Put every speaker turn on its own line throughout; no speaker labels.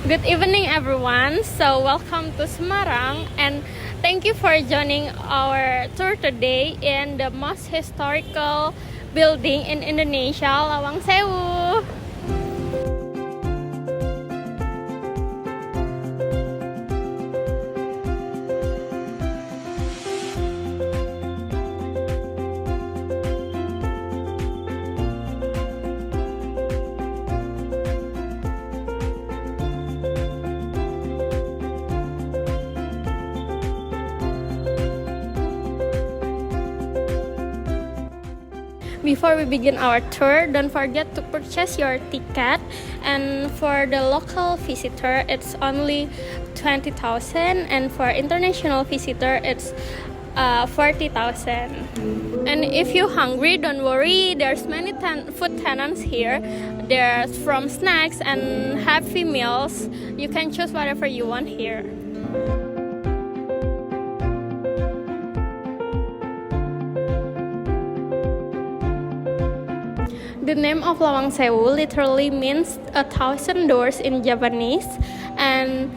Good evening, everyone. So, welcome to Semarang, and thank you for joining our tour today in the most historical building in Indonesia, Lawang Sewu. Before we begin our tour, don't forget to purchase your ticket, and for the local visitor it's only 20,000, and for international visitor it's 40,000. And if you're hungry, don't worry, there's many food tenants here. There's from snacks and happy meals. You can choose whatever you want here. The name of Lawang Sewu literally means 1,000 doors in Japanese, and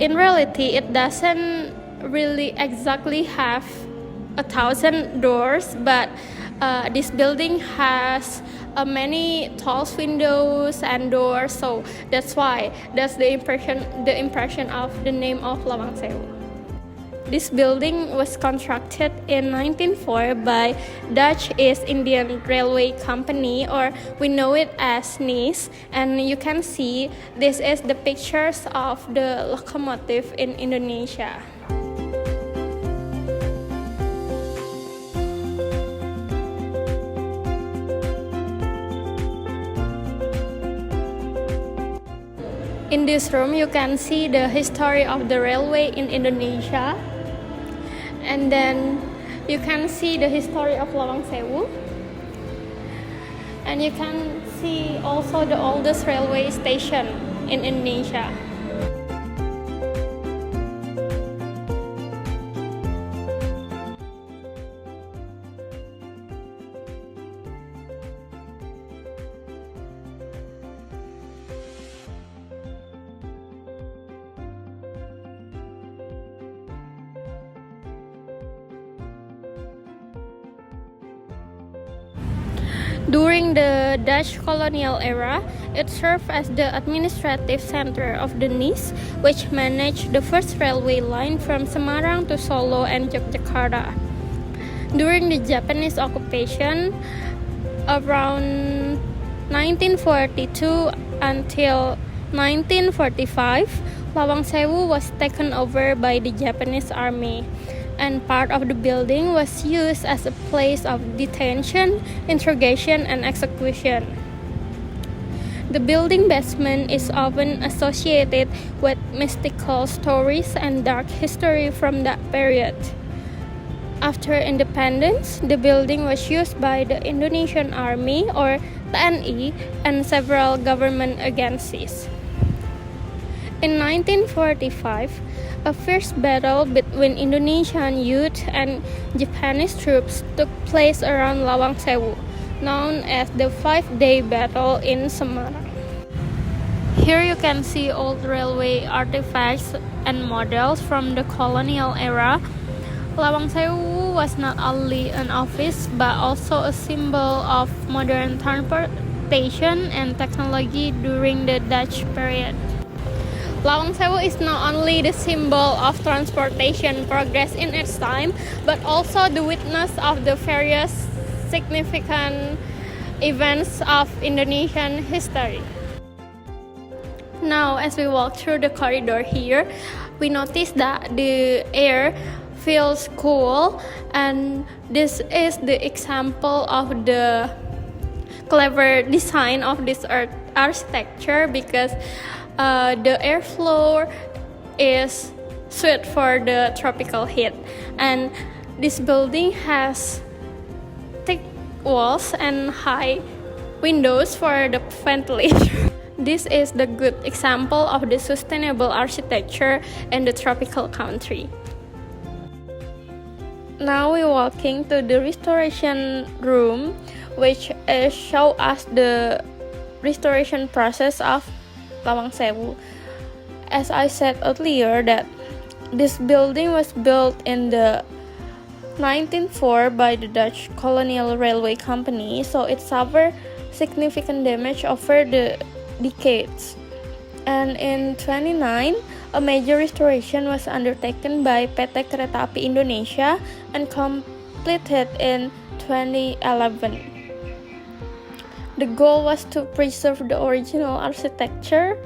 in reality it doesn't really exactly have 1,000 doors, but this building has many tall windows and doors, so that's the impression of the name of Lawang Sewu. This building was constructed in 1904 by Dutch East Indian Railway Company, or we know it as NIS, and you can see this is the pictures of the locomotive in Indonesia. In this room you can see the history of the railway in Indonesia. And then you can see the history of Lawang Sewu. And you can see also the oldest railway station in Indonesia. During the Dutch colonial era, it served as the administrative center of the NIS, which managed the first railway line from Semarang to Solo and Yogyakarta. During the Japanese occupation, around 1942 until 1945, Lawang Sewu was taken over by the Japanese army, and part of the building was used as a place of detention, interrogation, and execution. The building basement is often associated with mystical stories and dark history from that period. After independence, the building was used by the Indonesian Army, or TNI, and several government agencies. In 1945, a fierce battle between Indonesian youth and Japanese troops took place around Lawang Sewu, known as the 5-day battle in Semarang. Here you can see old railway artifacts and models from the colonial era. Lawang Sewu was not only an office but also a symbol of modern transportation and technology during the Dutch period. Lawang Sewu is not only the symbol of transportation progress in its time, but also the witness of the various significant events of Indonesian history. Now, as we walk through the corridor here, we notice that the air feels cool, and this is the example of the clever design of this architecture, because the airflow is suited for the tropical heat, and this building has thick walls and high windows for the ventilation. This is the good example of the sustainable architecture in the tropical country. Now we're walking to the restoration room, which show us the restoration process of Lawang Sewu. As I said earlier, that this building was built in the 1904 by the Dutch Colonial Railway Company, so it suffered significant damage over the decades. And in 29, a major restoration was undertaken by PT Kereta Api Indonesia and completed in 2011. The goal was to preserve the original architecture,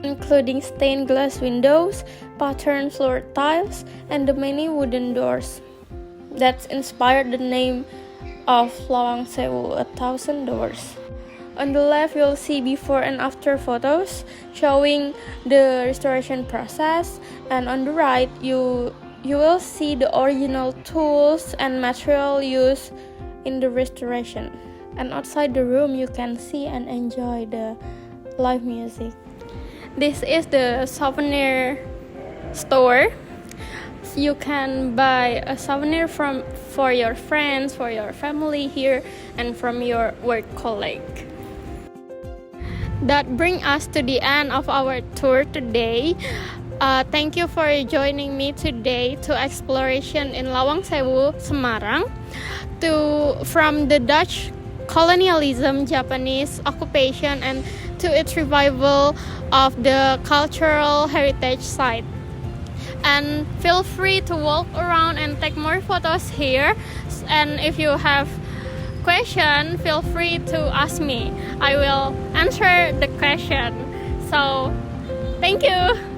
including stained glass windows, patterned floor tiles, and the many wooden doors that inspired the name of Lawang Sewu, 1,000 doors. On the left, you'll see before and after photos showing the restoration process, and on the right, you will see the original tools and material used in the restoration. And outside the room, you can see and enjoy the live music. This is the souvenir store. You can buy a souvenir for your friends, for your family here, and from your work colleague. That brings us to the end of our tour today. Thank you for joining me today to exploration in Lawang Sewu, Semarang, from the Dutch colonialism, Japanese occupation, and to its revival of the cultural heritage site. And feel free to walk around and take more photos here. And if you have question, feel free to ask me. I will answer the question. So, thank you.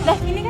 Lah, ini